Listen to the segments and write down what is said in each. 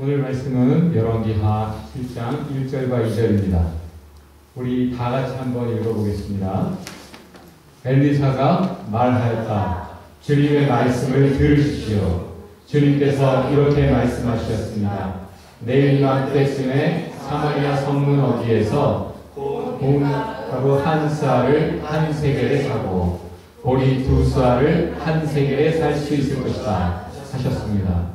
오늘 말씀은 열왕기하 7장 1절과 2절입니다. 우리 다 같이 한번 읽어보겠습니다. 엘리사가 말하였다. 주님의 말씀을 들으십시오. 주님께서 이렇게 말씀하셨습니다. 내일 이맘때쯤에 사마리아 성문 어귀에서 곰하고 한 쌀을 한 세겔에 사고 보리 두 쌀을 한 세겔에 살 수 있을 것이다 하셨습니다.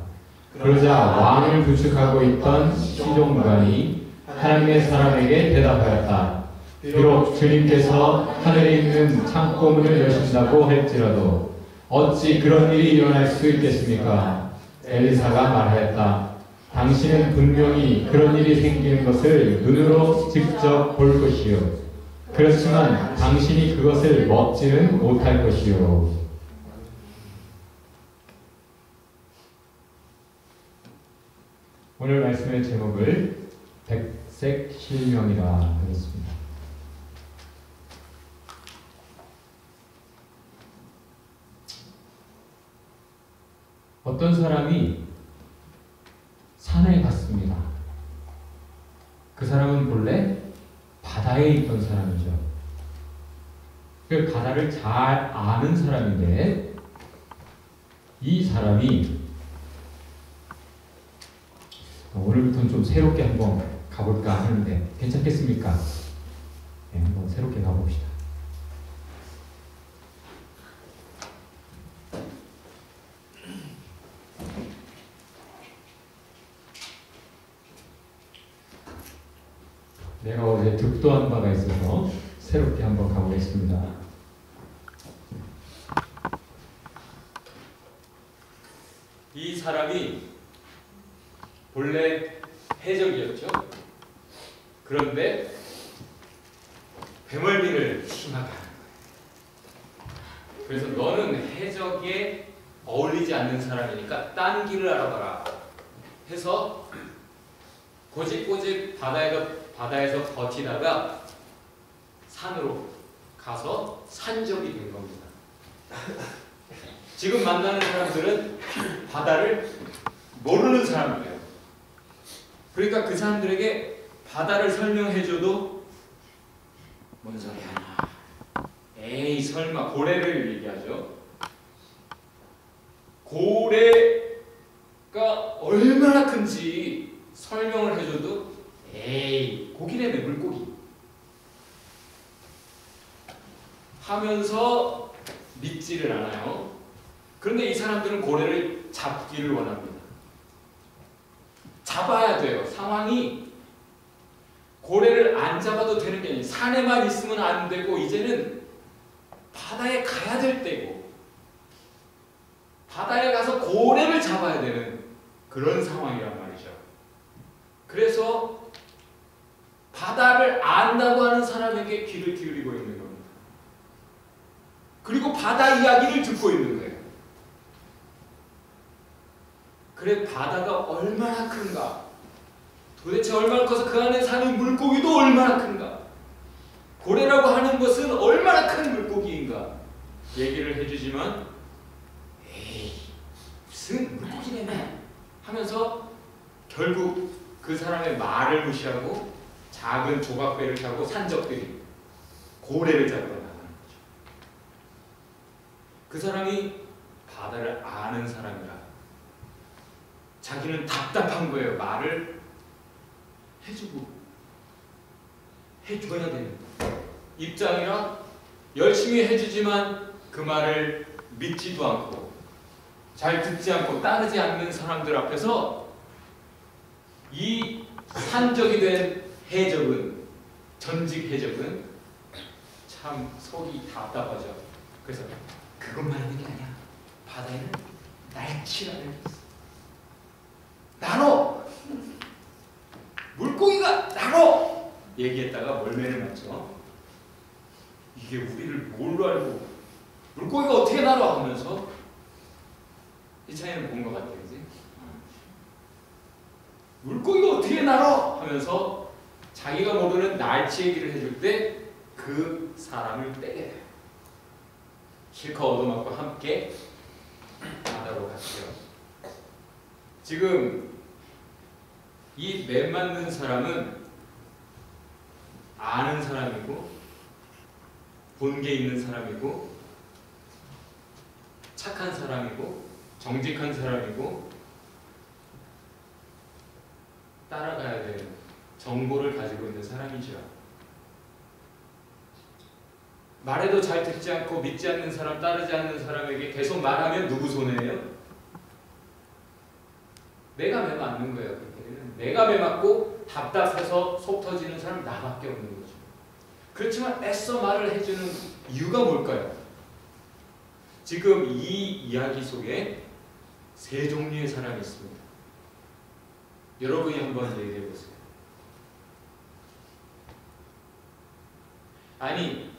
그러자 왕을 부축하고 있던 시종관이 하나님의 사람에게 대답하였다. 비록 주님께서 하늘에 있는 창고문을 여신다고 할지라도 어찌 그런 일이 일어날 수 있겠습니까? 엘리사가 말하였다. 당신은 분명히 그런 일이 생기는 것을 눈으로 직접 볼 것이요. 그렇지만 당신이 그것을 먹지는 못할 것이요. 오늘 말씀의 제목을 백색실명이라 하겠습니다. 어떤 사람이 산에 갔습니다. 그 사람은 본래 바다에 있던 사람이죠. 그 바다를 잘 아는 사람인데 이 사람이 오늘부터는 좀 새롭게 한번 가볼까 하는데 괜찮겠습니까? 네, 한번 새롭게 가봅시다. 내가 어제 득도한 바가 있어서 새롭게 한번 가보겠습니다. 이 사람이 본래 해적이었죠. 그런데 배멀미를 심하게 하는 거예요. 그래서 너는 해적에 어울리지 않는 사람이니까 딴 길을 알아봐라 해서 고집고집 바다에서 버티다가 산으로 가서 산적이 된 겁니다. 지금 만나는 사람들은 바다를 모르는 사람이에요. 그러니까 그 사람들에게 바다를 설명해줘도 뭔 소리야? 에이 설마. 고래를 얘기하죠. 고래가 얼마나 큰지 설명을 해줘도 에이 고기라며 물고기 하면서 믿지를 않아요. 그런데 이 사람들은 고래를 잡기를 원합니다. 잡아야 돼요. 상황이 고래를 안 잡아도 되는 게 아니에요. 산에만 있으면 안 되고 이제는 바다에 가야 될 때고 바다에 가서 고래를 잡아야 되는 그런 상황이란 말이죠. 그래서 바다를 안다고 하는 사람에게 귀를 기울이고 있는 겁니다. 그리고 바다 이야기를 듣고 있는 거예요. 그래 바다가 얼마나 큰가? 도대체 얼마나 커서 그 안에 사는 물고기도 얼마나 큰가? 고래라고 하는 것은 얼마나 큰 물고기인가? 얘기를 해주지만 에이 무슨 물고기라며 하면서 결국 그 사람의 말을 무시하고 작은 조각배를 타고 산적들이 고래를 잡으러 나가는 거죠. 그 사람이 바다를 아는 사람이라 자기는 답답한 거예요. 말을 해주고 해줘야 되는 입장이라 열심히 해주지만 그 말을 믿지도 않고 잘 듣지 않고 따르지 않는 사람들 앞에서 이 산적이 된 해적은 전직 해적은 참 속이 답답하죠. 그래서 그것만 있는 게 아니야. 바다에는 날치라는 게 있어. 나로 물고기가 나로 얘기했다가 멀매를 맞죠. 이게 우리를 뭘로 알고 물고기가 어떻게 날아 하면서 이 차이는 본 것 같아요. 이제 물고기가 어떻게 날아 하면서 자기가 모르는 날치 얘기를 해줄 때 그 사람을 때려요. 실컷 얻어맞고 함께 바다로 갔죠. 지금 이 매 맞는 사람은 아는 사람이고 본게 있는 사람이고 착한 사람이고 정직한 사람이고 따라가야 되는 정보를 가지고 있는 사람이죠. 말해도 잘 듣지 않고 믿지 않는 사람, 따르지 않는 사람에게 계속 말하면 누구 손해예요? 내가 매 맞는 거예요. 그때는 내가 매 맞고 답답해서 속 터지는 사람 나밖에 없는 거죠. 그렇지만 애써 말을 해주는 이유가 뭘까요? 지금 이 이야기 속에 세 종류의 사람이 있습니다. 여러분이 한번 얘기해 보세요. 아니,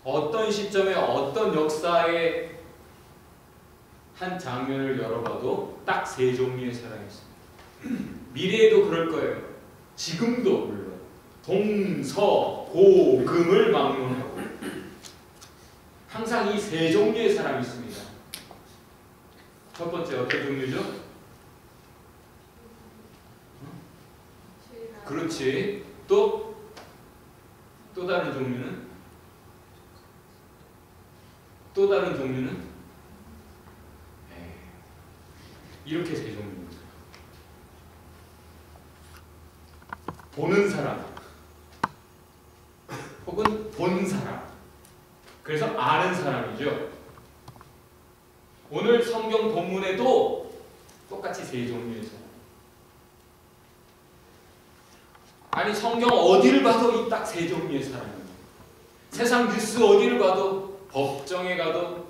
어떤 시점에 어떤 역사의 한 장면을 열어봐도 딱 세 종류의 사람이 있습니다. 미래에도 그럴 거예요. 지금도 물론 동서고금을 막론하고 항상 이 세 종류의 사람이 있습니다. 첫 번째 어떤 종류죠? 그렇지. 또 다른 종류는? 또 다른 종류는? 이렇게 세 종류입니다. 보는 사람 혹은 본 사람, 그래서 아는 사람이죠. 오늘 성경 본문에도 똑같이 세 종류의 사람. 아니, 성경 어디를 봐도 이 딱 세 종류의 사람입니다. 세상 뉴스 어디를 봐도, 법정에 가도,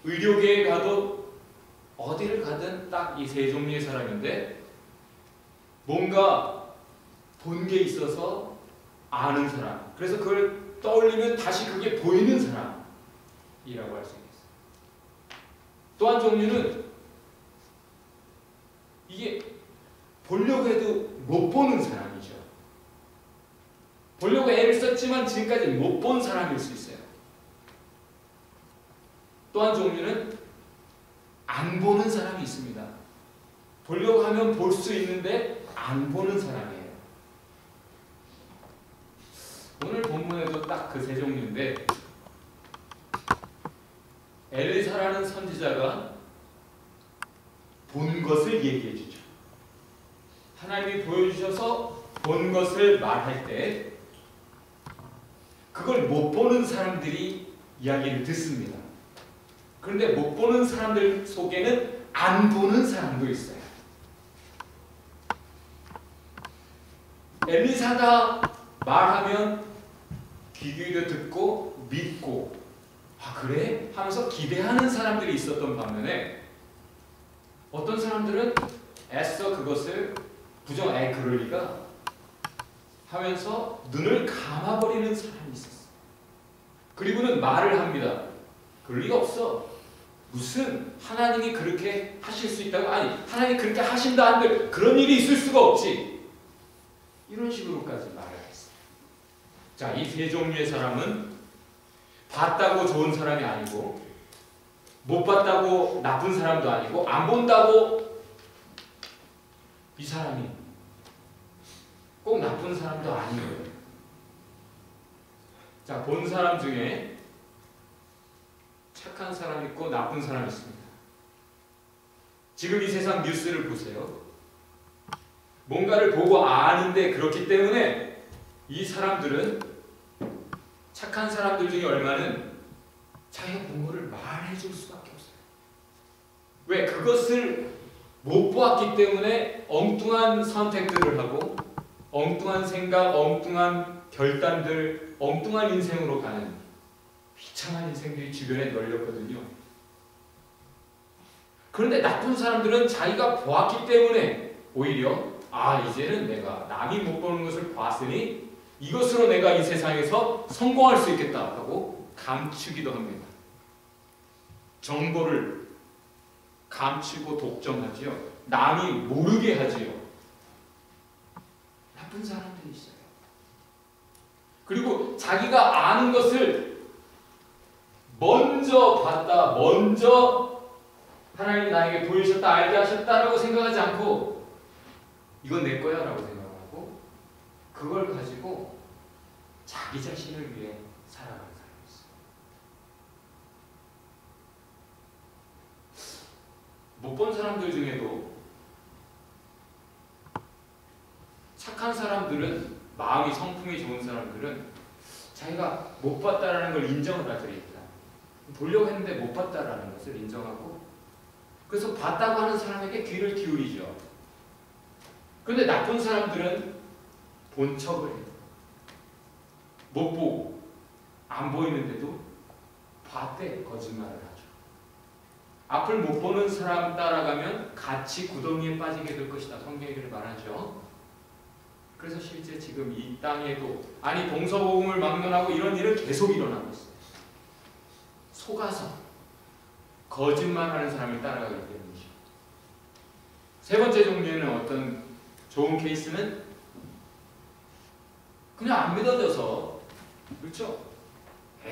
의료계에 가도, 어디를 가든 딱 이 세 종류의 사람인데, 뭔가 본 게 있어서 아는 사람, 그래서 그걸 떠올리면 다시 그게 보이는 사람이라고 할 수 있겠어요. 또 한 종류는 이게 보려고 해도 못 보는 사람이죠. 보려고 애를 썼지만 지금까지 못 본 사람일 수 있어요. 또 한 종류는 안 보는 사람이 있습니다. 보려고 하면 볼 수 있는데 안 보는 사람이에요. 오늘 본문에도 딱 그 세 종류인데, 엘리사라는 선지자가 본 것을 얘기해 주죠. 하나님이 보여주셔서 본 것을 말할 때 그걸 못 보는 사람들이 이야기를 듣습니다. 그런데 못 보는 사람들 속에는 안 보는 사람도 있어요. 엘리사가 말하면 귀 기울여 듣고 믿고, 아 그래? 하면서 기대하는 사람들이 있었던 반면에 어떤 사람들은 애써 그것을 그럴 리가 하면서 눈을 감아버리는 사람이 있었어요. 그리고는 말을 합니다. 그럴 리가 없어. 무슨 하나님이 그렇게 하실 수 있다고? 아니, 하나님이 그렇게 하신다 한들 그런 일이 있을 수가 없지. 이런 식으로까지 말을 했어요. 자, 이 세 종류의 사람은 봤다고 좋은 사람이 아니고, 못 봤다고 나쁜 사람도 아니고, 안 본다고 이 사람이 꼭 나쁜 사람도 아니에요. 자, 본 사람 중에 착한 사람 있고 나쁜 사람 있습니다. 지금 이 세상 뉴스를 보세요. 뭔가를 보고 아는데, 그렇기 때문에 이 사람들은, 착한 사람들 중에 얼마는 자기가 본 거를 말해줄 수밖에 없어요. 왜? 그것을 못 보았기 때문에 엉뚱한 선택들을 하고, 엉뚱한 생각, 엉뚱한 결단들, 엉뚱한 인생으로 가는 비참한 인생들이 주변에 널렸거든요. 그런데 나쁜 사람들은 자기가 보았기 때문에 오히려 이제는 내가 남이 못 보는 것을 봤으니 이것으로 내가 이 세상에서 성공할 수 있겠다 하고 감추기도 합니다. 정보를 감추고 독점하지요. 남이 모르게 하지요. 나쁜 사람들이 있어요. 그리고 자기가 아는 것을 먼저 봤다, 먼저 하나님이 나에게 보이셨다, 알게 하셨다라고 생각하지 않고 이건 내 거야 라고 생각하고 그걸 가지고 자기 자신을 위해 살아가는 사람이었어요. 못 본 사람들 중에도 착한 사람들은, 마음이 성품이 좋은 사람들은 자기가 못 봤다라는 걸 인정을 하더랬다. 보려고 했는데 못 봤다라는 것을 인정하고 그래서 봤다고 하는 사람에게 귀를 기울이죠. 그런데 나쁜 사람들은 본 척을 해요. 못 보고 안 보이는데도 봤대 거짓말을 하죠. 앞을 못 보는 사람 따라가면 같이 구덩이에 빠지게 될 것이다. 성경이 그렇게 말하죠. 그래서 실제 지금 이 땅에도 동서복음을 막론하고 이런 일은 계속 일어나고 있어요. 속아서 거짓말하는 사람을 따라가기 때문이죠. 세 번째 종류는 어떤 좋은 케이스는 그냥 안 믿어져서, 그렇죠?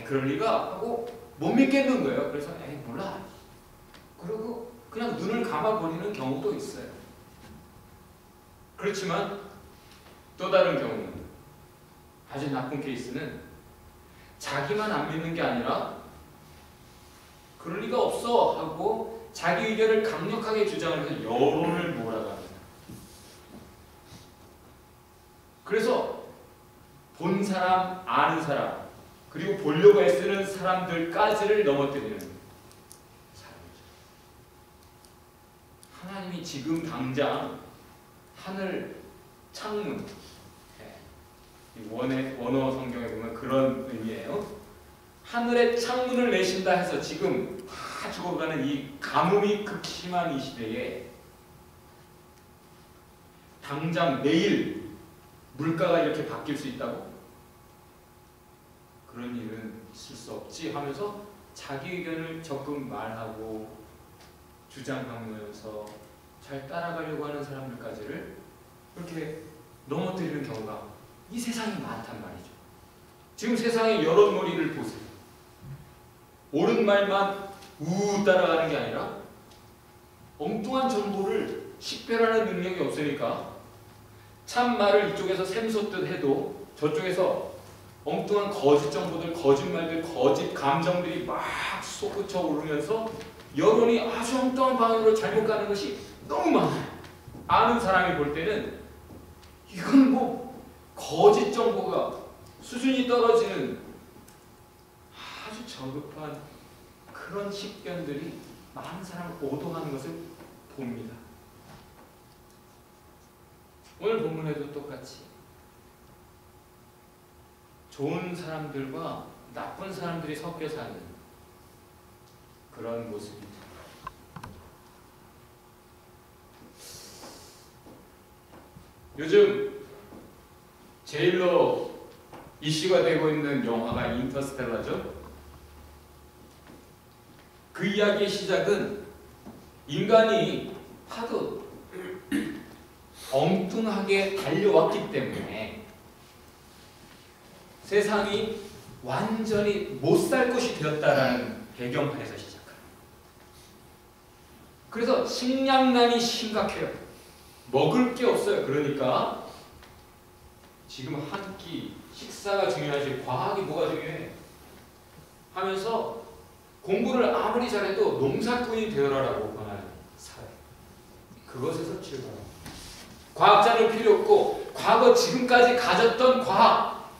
그럴 리가 하고 못 믿겠는 거예요. 그래서 몰라. 그리고 그냥 눈을 감아버리는 경우도 있어요. 그렇지만 또 다른 경우는, 아주 나쁜 케이스는 자기만 안 믿는 게 아니라 그럴 리가 없어 하고 자기 의견을 강력하게 주장을 해서 여론을 몰아갑니다. 그래서 본 사람, 아는 사람, 그리고 보려고 애쓰는 사람들까지를 넘어뜨리는 사람이죠. 하나님이 지금 당장 하늘 창문, 원어 성경에 보면 그런 의미예요. 하늘의 창문을 내신다 해서 지금 다 죽어가는 이 가뭄이 극심한 이 시대에 당장 내일 물가가 이렇게 바뀔 수 있다고? 그런 일은 있을 수 없지 하면서 자기 의견을 적극 말하고 주장하면서 잘 따라가려고 하는 사람들까지를 그렇게 넘어뜨리는 경우가 이 세상에 많단 말이죠. 지금 세상의 여론몰이를 보세요. 옳은 말만 우 따라가는 게 아니라 엉뚱한 정보를 식별하는 능력이 없으니까 참 말을 이쪽에서 샘솟듯 해도 저쪽에서 엉뚱한 거짓 정보들, 거짓말들, 거짓 감정들이 막 솟구쳐 오르면서 여론이 아주 엉뚱한 방향으로 잘못 가는 것이 너무 많아요. 아는 사람이 볼 때는 이건 뭐 거짓 정보가 수준이 떨어지는 아주 저급한 그런 식견들이 많은 사람을 오도하는 것을 봅니다. 오늘 본문에도 똑같이 좋은 사람들과 나쁜 사람들이 섞여 사는 그런 모습이죠. 요즘 제일로 이슈가 되고 있는 영화가 인터스텔라죠. 그 이야기의 시작은 인간이 하도 엉뚱하게 달려왔기 때문에 세상이 완전히 못 살 것이 되었다라는 배경판에서 시작합니다. 그래서 식량난이 심각해요. 먹을 게 없어요. 그러니까 지금 한 끼 식사가 중요하지 과학이 뭐가 중요해 하면서 공부를 아무리 잘해도 농사꾼이 되어라라고 권하는 사회. 그것에서 출발합니다. 과학자는 필요 없고 과거 지금까지 가졌던 과학,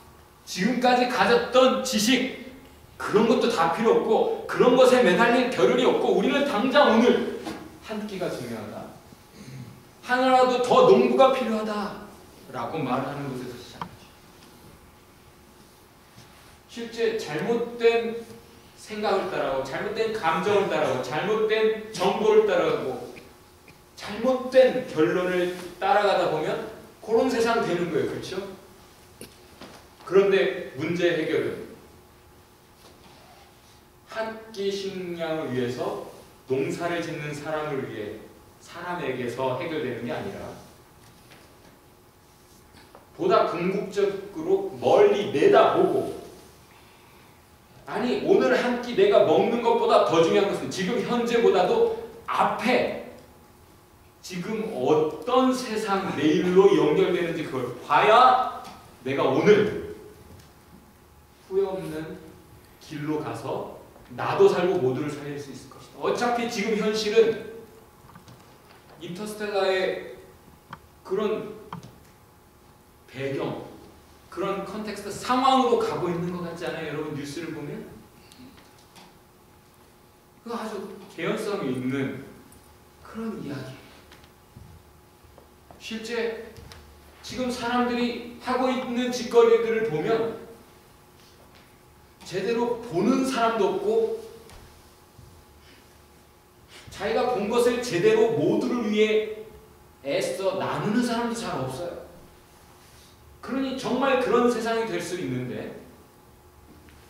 지금까지 가졌던 지식 그런 것도 다 필요 없고 그런 것에 매달릴 겨를이 없고 우리는 당장 오늘 한 끼가 중요하다. 하나라도 더 농부가 필요하다라고 말하는 것에서 시작하죠. 실제 잘못된 생각을 따라가고 잘못된 감정을 따라가고 잘못된 정보를 따라가고 잘못된 결론을 따라가다 보면 그런 세상 되는 거예요. 그렇죠? 그런데 문제 해결은 한 끼 식량을 위해서 농사를 짓는 사람을 위해 사람에게서 해결되는 게 아니라 보다 궁극적으로 멀리 내다보고 아니 오늘 한 끼 내가 먹는 것보다 더 중요한 것은 지금 현재보다도 앞에 지금 어떤 세상 내일로 연결되는지 그걸 봐야 내가 오늘 후회 없는 길로 가서 나도 살고 모두를 살릴 수 있을 것이다. 어차피 지금 현실은 인터스텔라의 그런 배경, 그런 컨텍스트 상황으로 가고 있는 것 같지 않아요? 여러분 뉴스를 보면 그 아주 개연성이 있는 그런 이야기. 실제 지금 사람들이 하고 있는 짓거리들을 보면 제대로 보는 사람도 없고 자기가 본 것을 제대로 모두를 위해 애써 나누는 사람도 잘 없어요. 그러니 정말 그런 세상이 될 수 있는데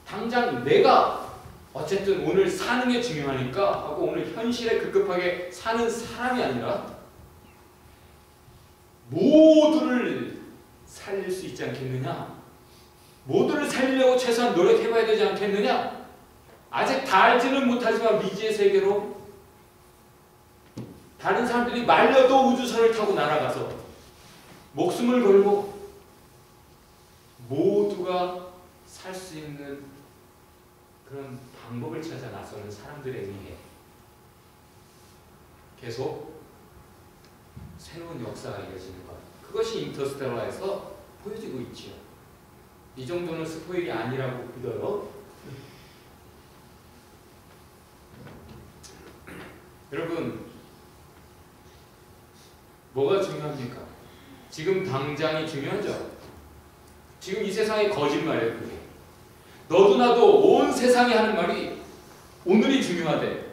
당장 내가 어쨌든 오늘 사는 게 중요하니까 하고 오늘 현실에 급급하게 사는 사람이 아니라 모두를 살릴 수 있지 않겠느냐? 모두를 살리려고 최소한 노력해봐야 되지 않겠느냐? 아직 다 알지는 못하지만 미지의 세계로 다른 사람들이 말려도 우주선을 타고 날아가서 목숨을 걸고 모두가 살 수 있는 그런 방법을 찾아 나서는 사람들에 의해 계속 새로운 역사가 이어지는 것. 그것이 인터스텔라에서 보여지고 있지요. 이 정도는 스포일이 아니라고 믿어요. 여러분, 뭐가 중요합니까? 지금 당장이 중요하죠. 지금 이 세상의 거짓말이에요. 그게. 너도 나도 온 세상이 하는 말이 오늘이 중요하대.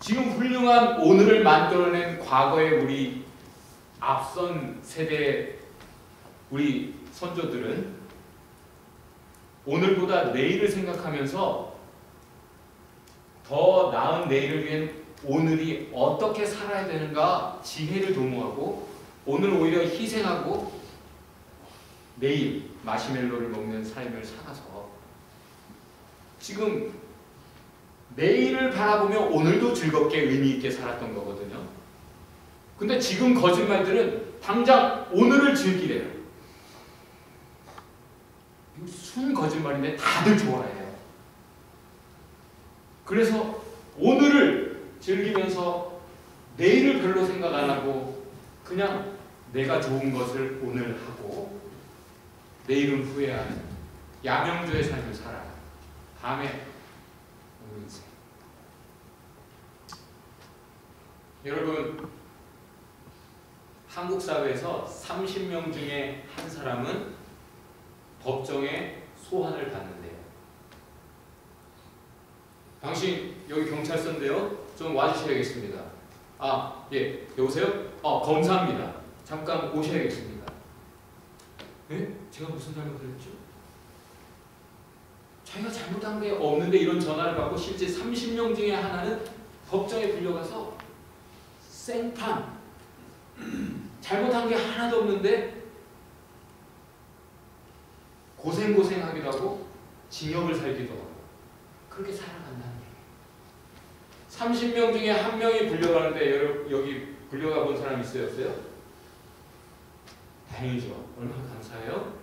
지금 훌륭한 오늘을 만들어낸 과거의 우리 앞선 세대의 우리 선조들은 오늘보다 내일을 생각하면서 더 나은 내일을 위한 오늘이 어떻게 살아야 되는가 지혜를 도모하고 오늘 오히려 희생하고 내일 마시멜로를 먹는 삶을 살아서 지금 내일을 바라보며 오늘도 즐겁게 의미 있게 살았던 거거든요. 근데 지금 거짓말들은 당장 오늘을 즐기래요. 순 거짓말인데 다들 좋아해요. 그래서 오늘을 즐기면서 내일을 별로 생각 안 하고 그냥 내가 좋은 것을 오늘 하고 내일은 후회하는 야명주의 삶을 살아요. 밤에 오는 인생. 여러분, 한국 사회에서 30명 중에 한 사람은 법정에 소환을 받는데요. 당신 여기 경찰서인데요. 좀 와주셔야겠습니다. 아, 예, 여보세요? 검사입니다. 잠깐 오셔야겠습니다. 네? 제가 무슨 잘못을 했죠? 자기가 잘못한 게 없는데 이런 전화를 받고 실제 30명 중에 하나는 법정에 불려가서 생판 잘못한 게 하나도 없는데 고생하기도 하고 징역을 살기도 하고 그렇게 살아간다는 얘기예요. 30명 중에 한 명이 불려가는데 여기 불려가 본 사람 있어요? 없어요? 다행이죠. 얼마나 감사해요.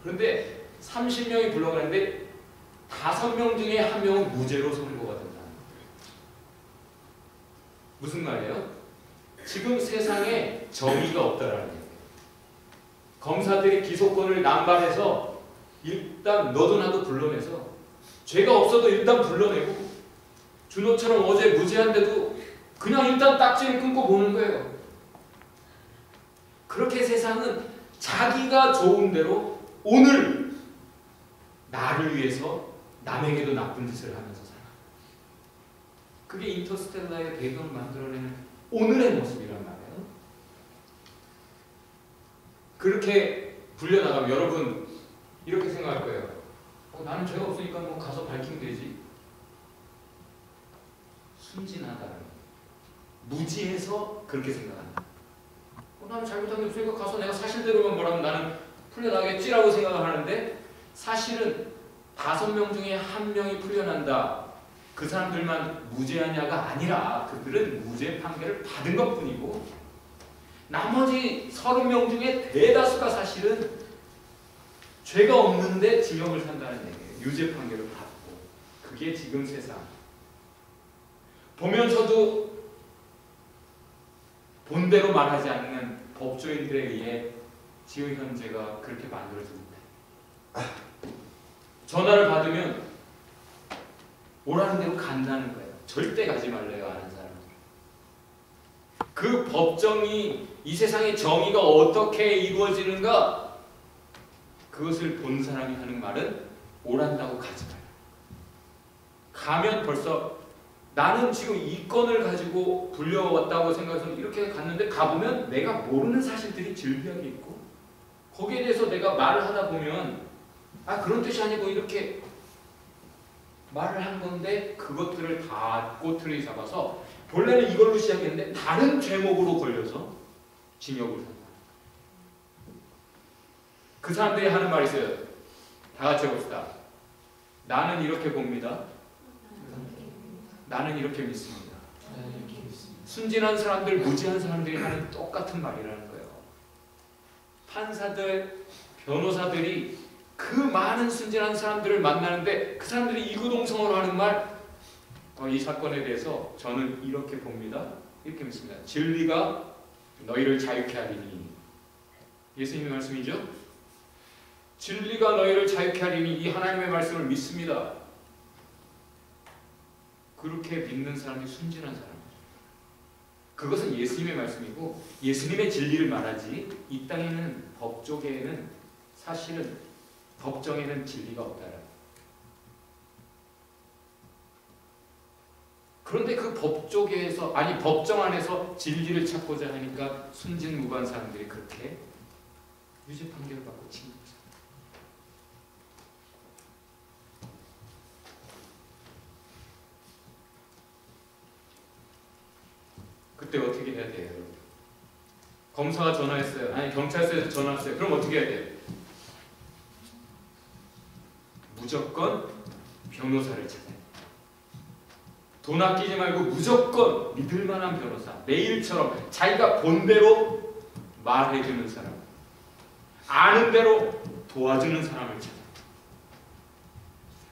그런데 30명이 불러가는데 5명 중에 한 명은 무죄로 선고가 된다. 무슨 말이에요? 지금 세상에 정의가 없다라는 얘기예요. 검사들이 기소권을 남발해서 일단 너도 나도 불러내서 죄가 없어도 일단 불러내고 준호처럼 어제 무죄한데도 그냥 일단 딱지를 끊고 보는 거예요. 그렇게 세상은 자기가 좋은 대로 오늘 나를 위해서 남에게도 나쁜 짓을 하면서 살아. 그게 인터스텔라의 배경을 만들어내는 오늘의 모습이란 말이에요. 그렇게 불려나가면 여러분 이렇게 생각할 거예요. 나는 죄가 없으니까 뭐 가서 밝히면 되지. 순진하다는 무지해서 그렇게 생각한다. 나는 잘못한 게 없으니까 가서 내가 사실대로만 말하면 나는 풀려나겠지라고 생각을 하는데 사실은 5명 중에 1명이 풀려난다. 그 사람들만 무죄하냐가 아니라 그들은 무죄 판결을 받은 것뿐이고 나머지 30명 중에 대다수가 사실은 죄가 없는데 징역을 산다는 얘기예요. 유죄 판결을 받고. 그게 지금 세상. 보면서도 본대로 말하지 않는 법조인들에 의해 지금 현재가 그렇게 만들어집니다. 전화를 받으면 오라는 대로 간다는 거예요. 절대 가지 말래요, 아는 사람들. 그 법정이 이 세상의 정의가 어떻게 이루어지는가 그것을 본 사람이 하는 말은 오란다고 가지 마라. 가면 벌써 나는 지금 이 건을 가지고 불려왔다고 생각해서 이렇게 갔는데 가보면 내가 모르는 사실들이 즐비하게 있고 거기에 대해서 내가 말을 하다 보면 아 그런 뜻이 아니고 이렇게 말을 한 건데 그것들을 다 꼬투리 잡아서 본래는 이걸로 시작했는데 다른 제목으로 걸려서 징역을 산다. 그 사람들이 하는 말이 있어요. 다 같이 해봅시다. 나는 이렇게 봅니다. 나는 이렇게 믿습니다. 순진한 사람들, 무지한 사람들이 하는 똑같은 말이라는 거예요. 판사들, 변호사들이 그 많은 순진한 사람들을 만나는데 그 사람들이 이구동성으로 하는 말, 이 사건에 대해서 저는 이렇게 봅니다. 이렇게 믿습니다. 진리가 너희를 자유케 하리니. 예수님의 말씀이죠. 진리가 너희를 자유케 하리니 이 하나님의 말씀을 믿습니다. 그렇게 믿는 사람이 순진한 사람. 그것은 예수님의 말씀이고 예수님의 진리를 말하지 이 땅에는 법조계에는 사실은 법정에는 진리가 없다라. 그런데 그 법조계에서 아니 법정 안에서 진리를 찾고자 하니까 순진무구한 사람들이 그렇게 유죄 판결을 받고 친 거죠. 그때 어떻게 해야 돼요, 여러분? 검사가 전화했어요. 아니 경찰서에서 전화 왔어요. 그럼 어떻게 해야 돼요? 무조건 변호사를 찾아요. 돈 아끼지 말고 무조건 믿을 만한 변호사. 내일처럼 자기가 본 대로 말해주는 사람, 아는 대로 도와주는 사람을 찾아요.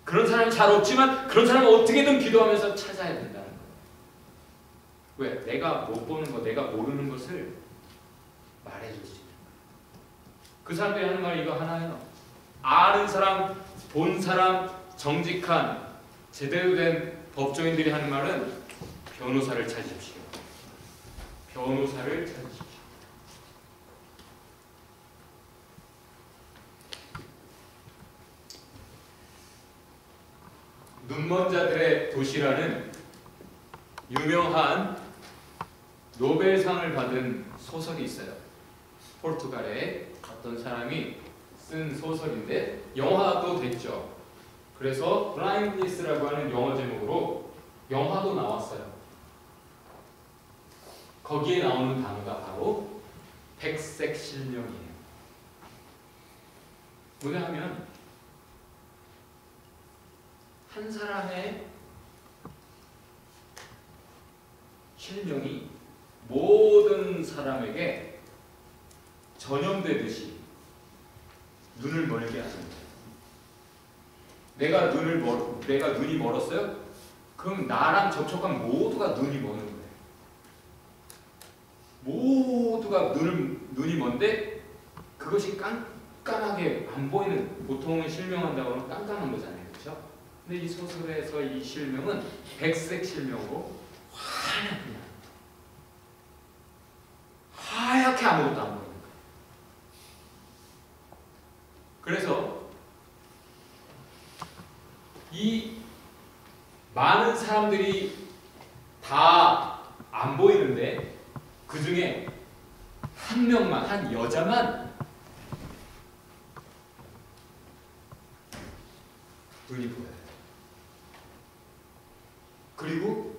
그런 사람이 잘 없지만 그런 사람은 어떻게든 기도하면서 찾아야 된다는 거예요. 왜? 내가 못 보는 것, 내가 모르는 것을 말해줄 수 있는 거예요. 그 사람들이 하는 말이 이거 하나예요. 아는 사람, 본 사람, 정직한 제대로 된 법조인들이 하는 말은 변호사를 찾으십시오. 변호사를 찾으십시오. 눈먼 자들의 도시라는 유명한 노벨상을 받은 소설이 있어요. 포르투갈의 어떤 사람이 쓴 소설인데 영화도 됐죠. 그래서 블라인드니스라고 하는 영어 제목으로 영화도 나왔어요. 거기에 나오는 단어가 바로 백색실명이에요. 뭐냐 하면 한 사람의 실명이 모든 사람에게 전염되듯이 눈을 멀게 하는 거예요. 내가 눈이 멀었어요? 그럼 나랑 접촉한 모두가 눈이 먼 거예요. 모두가 눈이 먼데 그것이 깜깜하게 안 보이는, 보통은 실명한다고 하면 깜깜한 거잖아요. 그렇죠? 근데 이 소설에서 이 실명은 백색 실명으로 하얗게 아무것도 안 보이는 거예요. 그래서 이 많은 사람들이 다 안 보이는데 그 중에 한 명만, 한 여자만 눈이 보여요. 그리고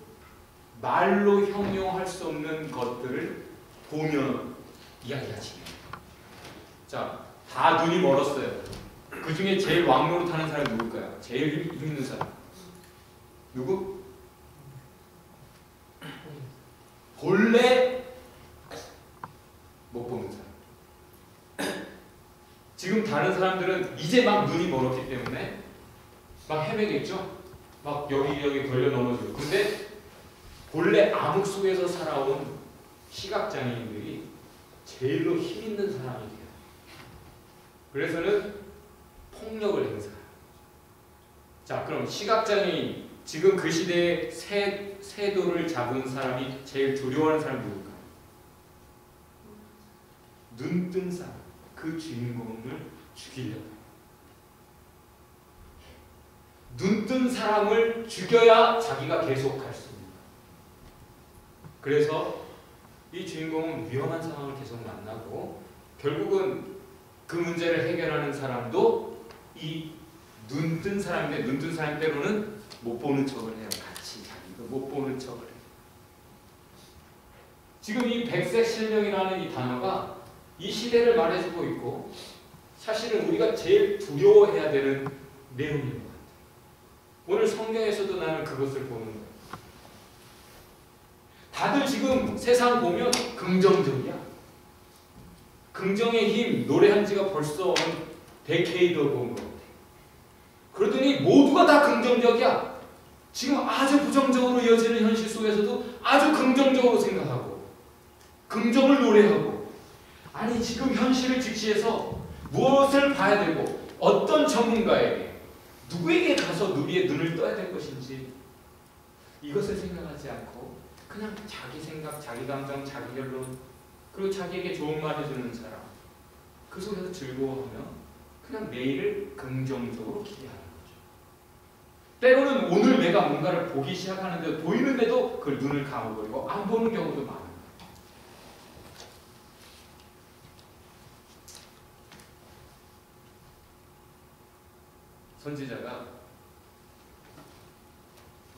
말로 형용할 수 없는 것들을 보면 이야기하지. 자, 다 눈이 멀었어요. 그 중에 제일 왕노릇하는 사람이 누굴까요? 제일 힘 있는 사람. 누구? 본래 못 보는 사람. 지금 다른 사람들은 이제 막 눈이 멀었기 때문에 막 헤매겠죠? 막 여기 걸려 넘어지고. 근데 본래 암흑 속에서 살아온 시각장애인들이 제일로 힘 있는 사람이 돼요. 그래서는 폭력을 행사해요. 자, 그럼 시각장애인, 지금 그 시대에 세도를 잡은 사람이 제일 두려워하는 사람이 누굴까요? 눈뜬 사람, 그 주인공을 죽이려고 해요. 눈뜬 사람을 죽여야 자기가 계속할 수 있는 거예요. 그래서 이 주인공은 위험한 상황을 계속 만나고 결국은 그 문제를 해결하는 사람도 이 눈뜬 사람인데, 눈뜬 사람 때로는 못 보는 척을 해요. 같이 자기도 못 보는 척을 해요. 지금 이 백색 실명이라는 이 단어가 이 시대를 말해주고 있고 사실은 우리가 제일 두려워해야 되는 내용인 것 같아요. 오늘 성경에서도 나는 그것을 보는 거예요. 다들 지금 세상 보면 긍정적이야. 긍정의 힘 노래한 지가 벌써 데케이드 본 것 같아. 그러더니 모두가 다 긍정적이야. 지금 아주 부정적으로 이어지는 현실 속에서도 아주 긍정적으로 생각하고 긍정을 노래하고, 아니 지금 현실을 직시해서 무엇을 봐야 되고 어떤 전문가에게 누구에게 가서 누리의 눈을 떠야 될 것인지 이것을 생각하지 않고 그냥 자기 생각, 자기 감정, 자기 결론, 그리고 자기에게 좋은 말 해주는 사람, 그 속에서 즐거워하며 그냥 내일을 긍정적으로 기대하는 거죠. 때로는 오늘 내가 뭔가를 보기 시작하는데 보이는데도 그 눈을 감아버리고 안 보는 경우도 많아요. 선지자가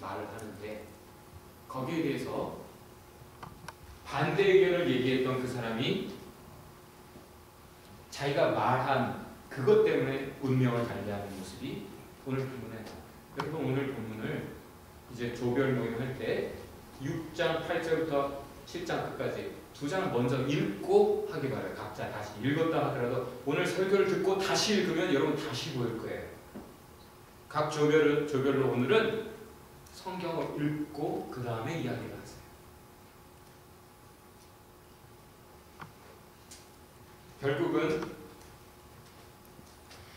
말을 하는데 거기에 대해서 반대 의견을 얘기했던 그 사람이 자기가 말한 그것 때문에 운명을 달리하는 모습이 오늘 본문에 나와요. 여러분, 오늘 본문을 이제 조별 모임할 때 6장 8절부터 7장 끝까지 두 장을 먼저 읽고 하기 바라요. 각자 다시 읽었다 하더라도 오늘 설교를 듣고 다시 읽으면 여러분 다시 보일 거예요. 각 조별로 오늘은 성경을 읽고 그 다음에 이야기를 하세요. 결국은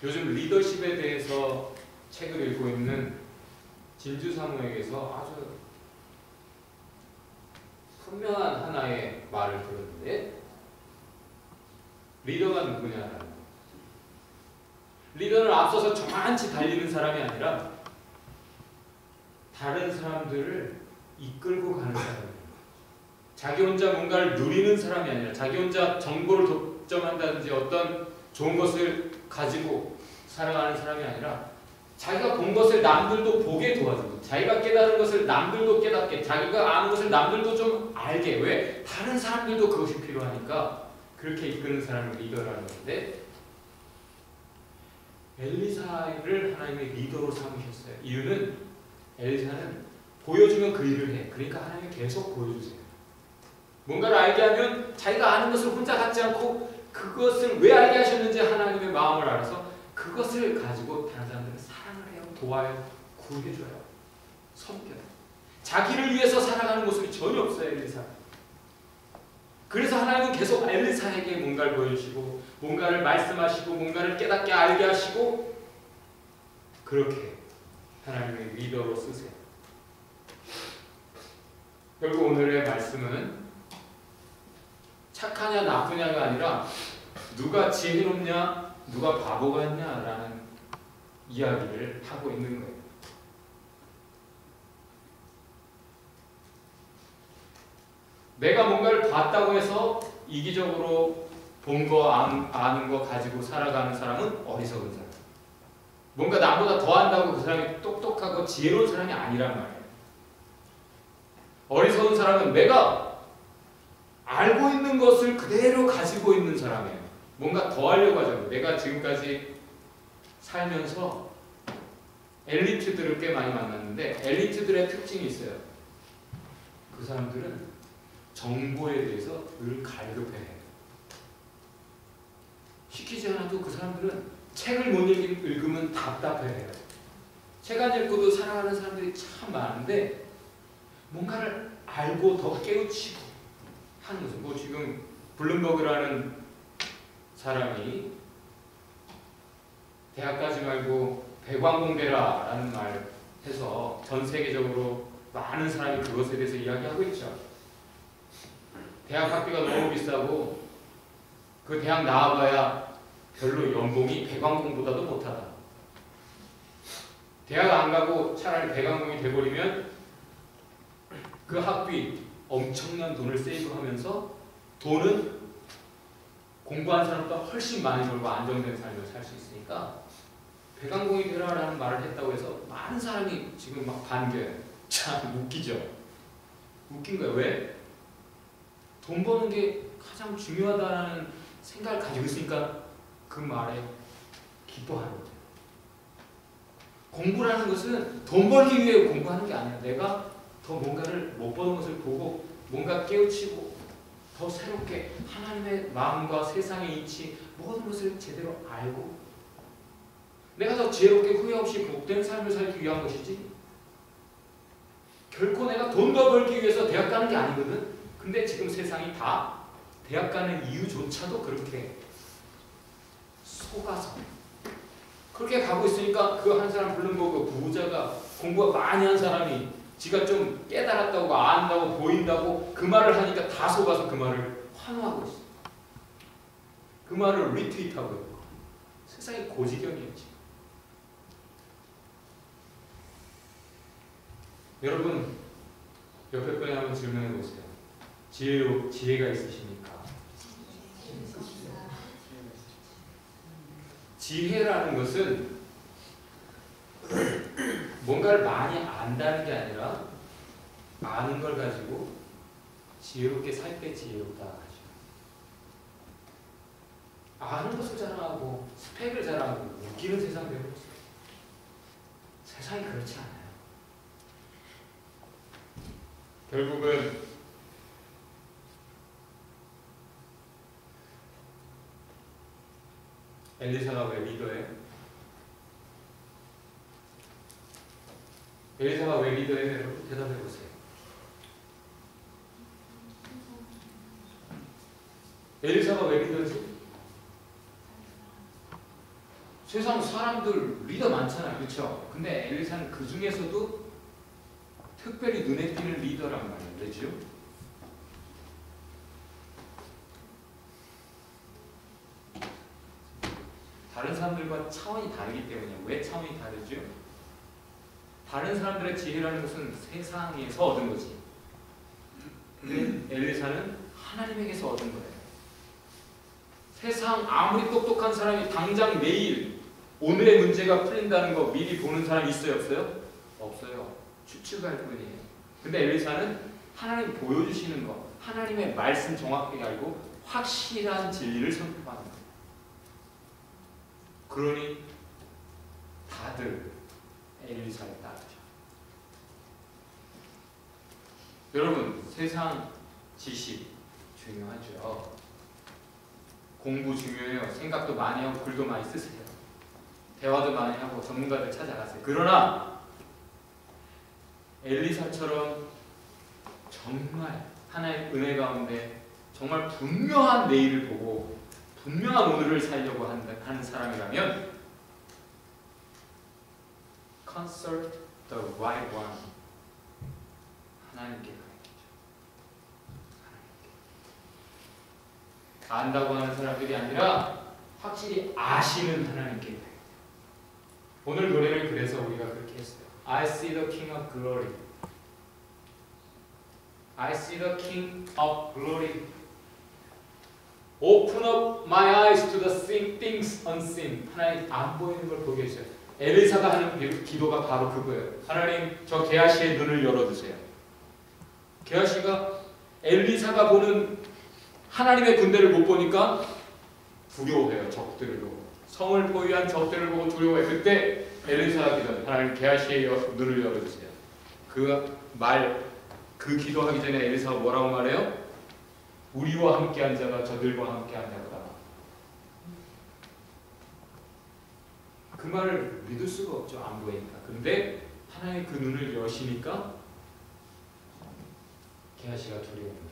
요즘 리더십에 대해서 책을 읽고 있는 진주사모에게서 아주 분명한 하나의 말을 들었는데, 리더가 누구냐라는 거. 리더는 앞서서 저만치 달리는 사람이 아니라 다른 사람들을 이끌고 가는 사람이에요. 자기 혼자 뭔가를 누리는 사람이 아니라 자기 혼자 정보를 독점한다든지 어떤 좋은 것을 가지고 살아가는 사람이 아니라 자기가 본 것을 남들도 보게 도와주고, 자기가 깨달은 것을 남들도 깨닫게, 자기가 아는 것을 남들도 좀 알게. 왜? 다른 사람들도 그것이 필요하니까 그렇게 이끄는 사람을 리더라는 건데, 엘리사를 하나님의 리더로 삼으셨어요. 이유는 엘리사는 보여주면 그 일을 해. 그러니까 하나님이 계속 보여주세요. 뭔가를 알게 하면 자기가 아는 것을 혼자 갖지 않고 그것을 왜 알게 하셨는지 하나님의 마음을 알아서 그것을 가지고 다른 사람들을 사랑을 해요, 도와요, 구해줘요, 섬겨요. 자기를 위해서 살아가는 모습이 전혀 없어요, 엘리사. 그래서 하나님은 계속 엘리사에게 뭔가를 보여주시고 뭔가를 말씀하시고 뭔가를 깨닫게 알게 하시고 그렇게 하나님의 리더로 쓰세요. 결국 오늘의 말씀은 착하냐 나쁘냐가 아니라 누가 지혜롭냐 누가 바보 같냐라는 이야기를 하고 있는 거예요. 내가 뭔가를 봤다고 해서 이기적으로 본 거, 아는 거 가지고 살아가는 사람은 어리석은 사람. 뭔가 나보다 더 안다고 그 사람이 똑똑하고 지혜로운 사람이 아니란 말이에요. 어리석은 사람은 내가 알고 있는 것을 그대로 가지고 있는 사람이에요. 뭔가 더 하려고 하죠. 내가 지금까지 살면서 엘리트들을 꽤 많이 만났는데 엘리트들의 특징이 있어요. 그 사람들은 정보에 대해서 늘 갈급해해요. 시키지 않아도 그 사람들은 책을 못 읽으면 답답해해요. 책 안 읽고도 살아가는 사람들이 참 많은데 뭔가를 알고 더 깨우치고 하는 것은 뭐 지금 블룸버그라는 사람이 대학 가지 말고 배광공대라 라는 말 해서 전 세계적으로 많은 사람이 그것에 대해서 이야기하고 있죠. 대학 학비가 너무 비싸고 그 대학 나와봐야 별로 연봉이 배광공보다도 못하다. 대학 안 가고 차라리 배광공이 돼버리면 그 학비 엄청난 돈을 세이브하면서 돈은 공부한 사람보다 훨씬 많이 벌고 안정된 삶을 살 수 있으니까 배광공이 되라라는 말을 했다고 해서 많은 사람이 지금 막 반겨요. 참 웃기죠. 웃긴 거예요. 왜? 돈 버는 게 가장 중요하다는 생각을 가지고 있으니까 그 말에 기뻐하는 거예요. 공부라는 것은 돈 벌기 위해 공부하는 게 아니야. 내가 더 뭔가를 못 버는 것을 보고 뭔가 깨우치고 더 새롭게 하나님의 마음과 세상의 이치 모든 것을 제대로 알고 내가 더 지혜롭게 후회 없이 복된 삶을 살기 위한 것이지 결코 내가 돈 더 벌기 위해서 대학 가는 게 아니거든. 근데 지금 세상이 다 대학 가는 이유조차도 그렇게 속아서 그렇게 가고 있으니까 그 한 사람 블룸버그 부자가 공부가 많이 한 사람이 지가 좀 깨달았다고 안다고 보인다고 그 말을 하니까 다 속아서 그 말을 환호하고 있어. 그 말을 리트윗하고 있고 세상이 고지경이었지. 여러분 옆에 분에 한번 질문해 보세요. 지혜가 있으십니까? 지혜라는 것은 뭔가를 많이 안다는 게 아니라 아는 걸 가지고 지혜롭게 살 때 지혜롭다 하죠. 아는 것을 자랑하고 스펙을 자랑하고 웃기는 세상 되는 거죠. 세상이 그렇지 않아요. 결국은 엘리사가 왜 리더예요? 엘리사가 왜 리더예요? 여러분 대답해 보세요. 엘리사가 왜 리더지? 세상 사람들 리더 많잖아요. 그렇죠? 근데 엘리사는 그 중에서도 특별히 눈에 띄는 리더란 말이에요. 그렇죠? 다른 사람들과 차원이 다르기 때문이에요. 왜 차원이 다르죠? 다른 사람들의 지혜라는 것은 세상에서 얻은 거지. 근데 엘리사는 하나님에게서 얻은 거예요. 세상 아무리 똑똑한 사람이 당장 내일 오늘의 문제가 풀린다는 거 미리 보는 사람이 있어요? 없어요? 없어요. 추측할 뿐이에요. 근데 엘리사는 하나님 보여주시는 거, 하나님의 말씀 정확하게 알고 확실한 진리를 선포하는 거예요. 그러니 다들 엘리사에 따르죠. 여러분 세상 지식 중요하죠. 공부 중요해요. 생각도 많이 하고 글도 많이 쓰세요. 대화도 많이 하고 전문가들 찾아가세요. 그러나 엘리사처럼 정말 하나의 은혜 가운데 정말 분명한 내일을 보고 분명한 오늘을 살려고 하는 사람이라면 consult the right one. 하나님께 안다고 하는 사람들이 아니라 확실히 아시는 하나님께. 오늘 노래를 그래서 우리가 그렇게 했어요. I see the King of Glory. I see the King of Glory. Open up my eyes to the things unseen. 하나님 안 보이는 걸 보게 해주세요. 엘리사가 하는 기도가 바로 그거예요. 하나님 저 게하시의 눈을 열어주세요. 게하시가 엘리사가 보는 하나님의 군대를 못 보니까 두려워해요. 적들을 보고 성을 포위한 적들을 보고 두려워해요. 그때 엘리사 기도, 하나님 게하시의 눈을 열어주세요. 그 기도하기 전에 엘리사가 뭐라고 말해요? 우리와 함께한 자가 저들과 함께한 자다. 그 말을 믿을 수가 없죠. 안 보이니까. 근데 하나님 그 눈을 여시니까 게하시가 두려워했어요.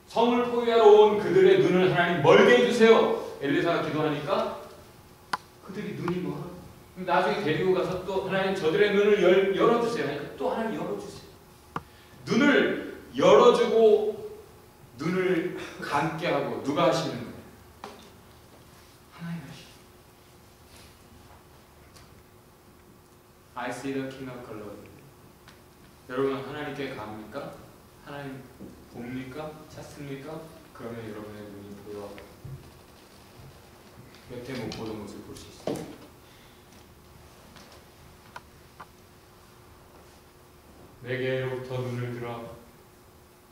성을 포위하러 온 그들의 눈을 하나님 멀게 해주세요. 엘리사가 기도하니까 그들이 눈이 멀어. 나중에 데리고 가서 또 하나님 저들의 눈을 열어주세요. 그러니까 또 하나님 열어주세요. 눈을 열어주고 눈을 감게 하고 누가 하시는 거예요? 하나님 하시죠. I see the King of Glory. 여러분 하나님께 갑니까? 하나님 봅니까? 찾습니까? 그러면 여러분의 눈이 보여. 여태 못 보던 모습을 볼 수 있습니다. 내게로부터 눈을 들어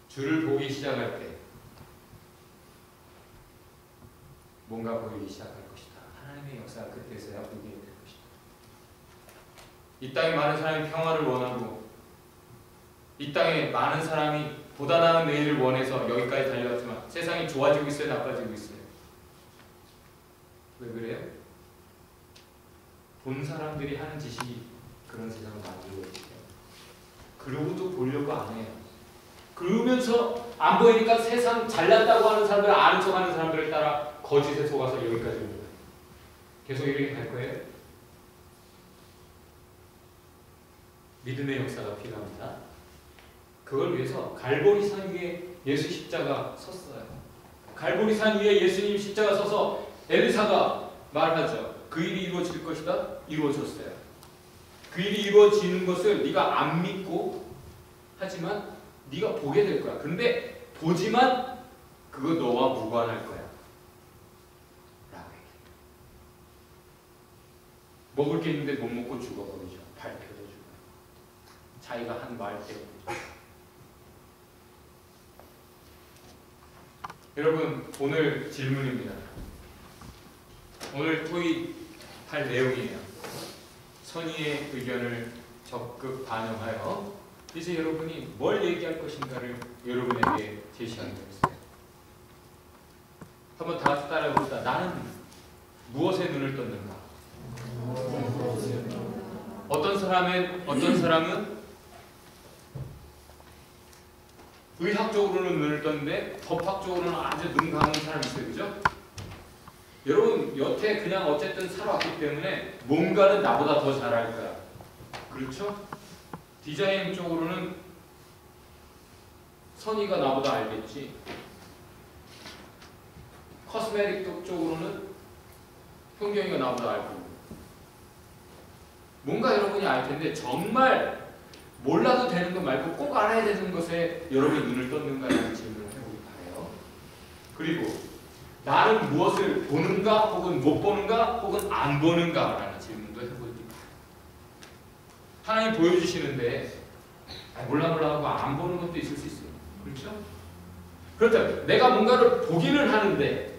주를 보기 시작할 때 뭔가 보이기 시작할 것이다. 하나님의 역사가 그때서야 보이게 될 것이다. 이 땅에 많은 사람이 평화를 원하고 이 땅에 많은 사람이 보다 나은 내일을 원해서 여기까지 달려왔지만 세상이 좋아지고 있어요? 나빠지고 있어요? 왜 그래요? 본 사람들이 하는 짓이 그런 세상을 만들고 있어요. 그러고도 보려고 안 해요. 그러면서 안 보이니까 세상 잘났다고 하는 사람들, 아는 척하는 사람들을 따라 거짓에 속아서 여기까지 온 거예요. 계속 이렇게 갈 거예요? 믿음의 역사가 필요합니다. 그걸 위해서 갈보리산 위에 예수 십자가 섰어요. 갈보리산 위에 예수님 십자가 서서 엘리사가 말하죠. 그 일이 이루어질 것이다. 이루어졌어요. 그 일이 이루어지는 것을 네가 안 믿고 하지만 네가 보게 될 거야. 근데 보지만 그거 너와 무관할 거야. 라고 얘기해. 먹을 게 있는데 못 먹고 죽어버리죠. 발표도 죽어요. 자기가 한 말 때문에. 여러분 오늘 질문입니다. 오늘 토의할 내용이에요. 선의의 의견을 적극 반영하여 이제 여러분이 뭘 얘기할 것인가를 여러분에게 제시하는 거였어요. 한번 다 같이 따라해 봅시다. 나는 무엇에 눈을 떴는가? 어떤 사람은 의학적으로는 눈을 떴는데 법학적으로는 아주 눈 감은 사람이 있어요. 그죠? 여러분 여태 그냥 어쨌든 살아왔기 때문에 뭔가는 나보다 더 잘할 거야. 그렇죠? 디자인 쪽으로는 선의가 나보다 알겠지. 코스메틱 쪽으로는 현경이가 나보다 알고. 뭔가 여러분이 알 텐데 정말 몰라도 되는 것 말고 꼭 알아야 되는 것에 여러분이 눈을 떴는가라는 질문을 해보기 바래요. 그리고 나는 무엇을 보는가 혹은 못 보는가 혹은 안 보는가라는 질문도 해보기 바래요. 하나님 보여주시는데 몰라 하고 안 보는 것도 있을 수 있어요. 그렇죠? 그렇다면 내가 뭔가를 보기는 하는데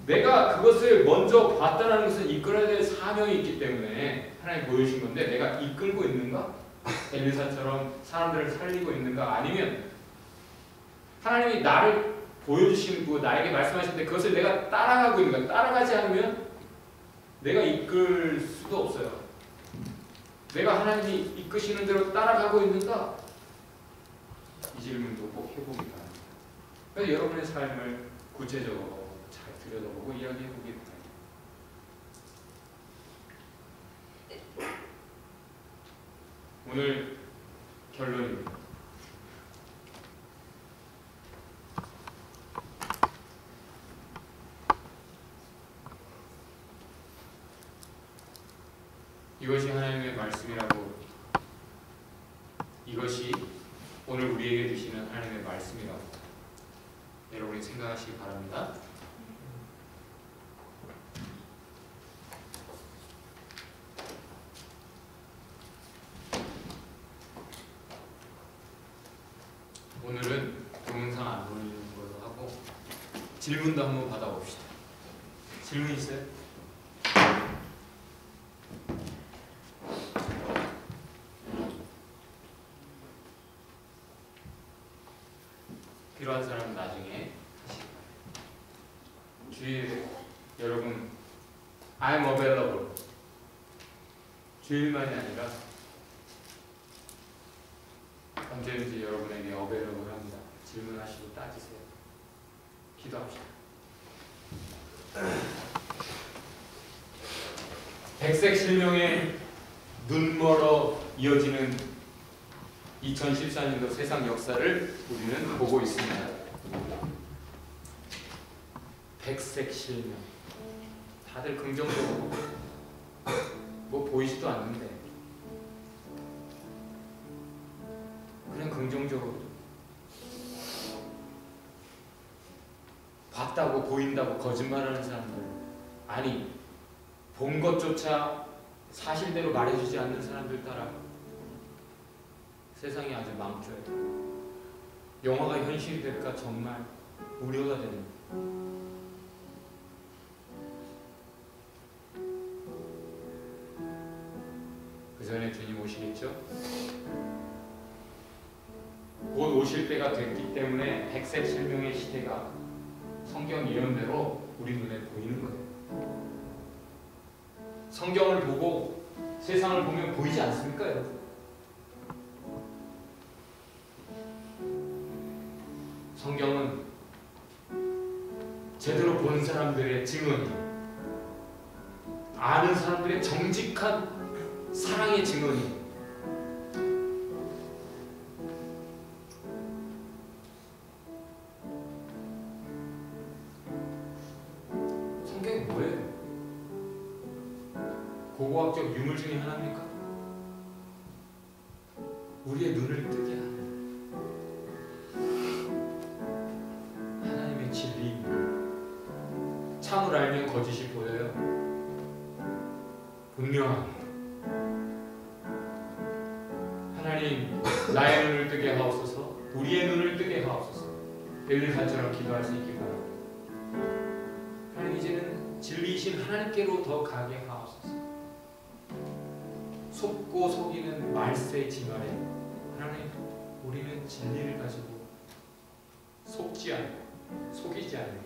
내가 그것을 먼저 봤다는 것은 이끌어야 될 사명이 있기 때문에 하나님 보여주신 건데 내가 이끌고 있는가? 엘리사처럼 사람들을 살리고 있는가? 아니면 하나님이 나를 보여주시고 나에게 말씀하시는데 그것을 내가 따라가고 있는가? 따라가지 않으면 내가 이끌 수도 없어요. 내가 하나님이 이끄시는 대로 따라가고 있는가? 이 질문도 꼭 해보기 바랍니다. 그래서 여러분의 삶을 구체적으로 잘 들여다보고 이야기해보기 바랍니다. 오늘 결론입니다. 이것이 하나님의 말씀이라고, 이것이 오늘 우리에게 주시는 하나님의 말씀이라고 여러분이 생각하시기 바랍니다. 오늘은 동영상 안 보는 걸로 하고 질문도 한번 받아봅시다. 질문 있어요? 필요한 사람은 나중에 주일 여러분 I'm available 주일만이 아니라 언제든지 여러분에게 available 합니다. 질문하시고 따지세요. 기도합시다. 백색 실명의 눈멀어 이어지는 2014년도 세상 역사를 우리는 보고 있습니다. 백색 실명. 다들 긍정적으로 뭐 보이지도 않는데 그냥 긍정적으로 봤다고 보인다고 거짓말하는 사람들, 아니 본 것조차 사실대로 말해주지 않는 사람들 따라 세상이 아주 망쳐요. 영화가 현실이 될까 정말 우려가 됩니다. 그 전에 주님 오시겠죠? 곧 오실 때가 됐기 때문에 백색 실명의 시대가 성경 예언대로 우리 눈에 보이는 거예요. 성경을 보고 세상을 보면 보이지 않습니까, 여러분? 성경은 제대로 본 사람들의 증언이, 아는 사람들의 정직한 사랑의 증언이, 성경이 뭐예요? 고고학적 유물 중에 하나입니까? 우리의 눈을 뜨게 하는 하나님의 진리입니다. 참을 알면 거짓이 보여요. 분명하게 하나님 나의 눈을 뜨게 하옵소서, 우리의 눈을 뜨게 하옵소서. 엘리사처럼 기도할 수 있기 바랍니다. 하나님 이제는 진리이신 하나님께로 더 가게 하옵소서. 속고 속이는 말세지 말에 하나님, 우리는 진리를 가지고 속지 않고 속이지 않고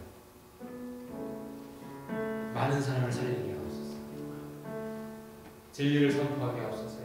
많은 사람을 살리게 하옵소서. 진리를 선포하게 하옵소서.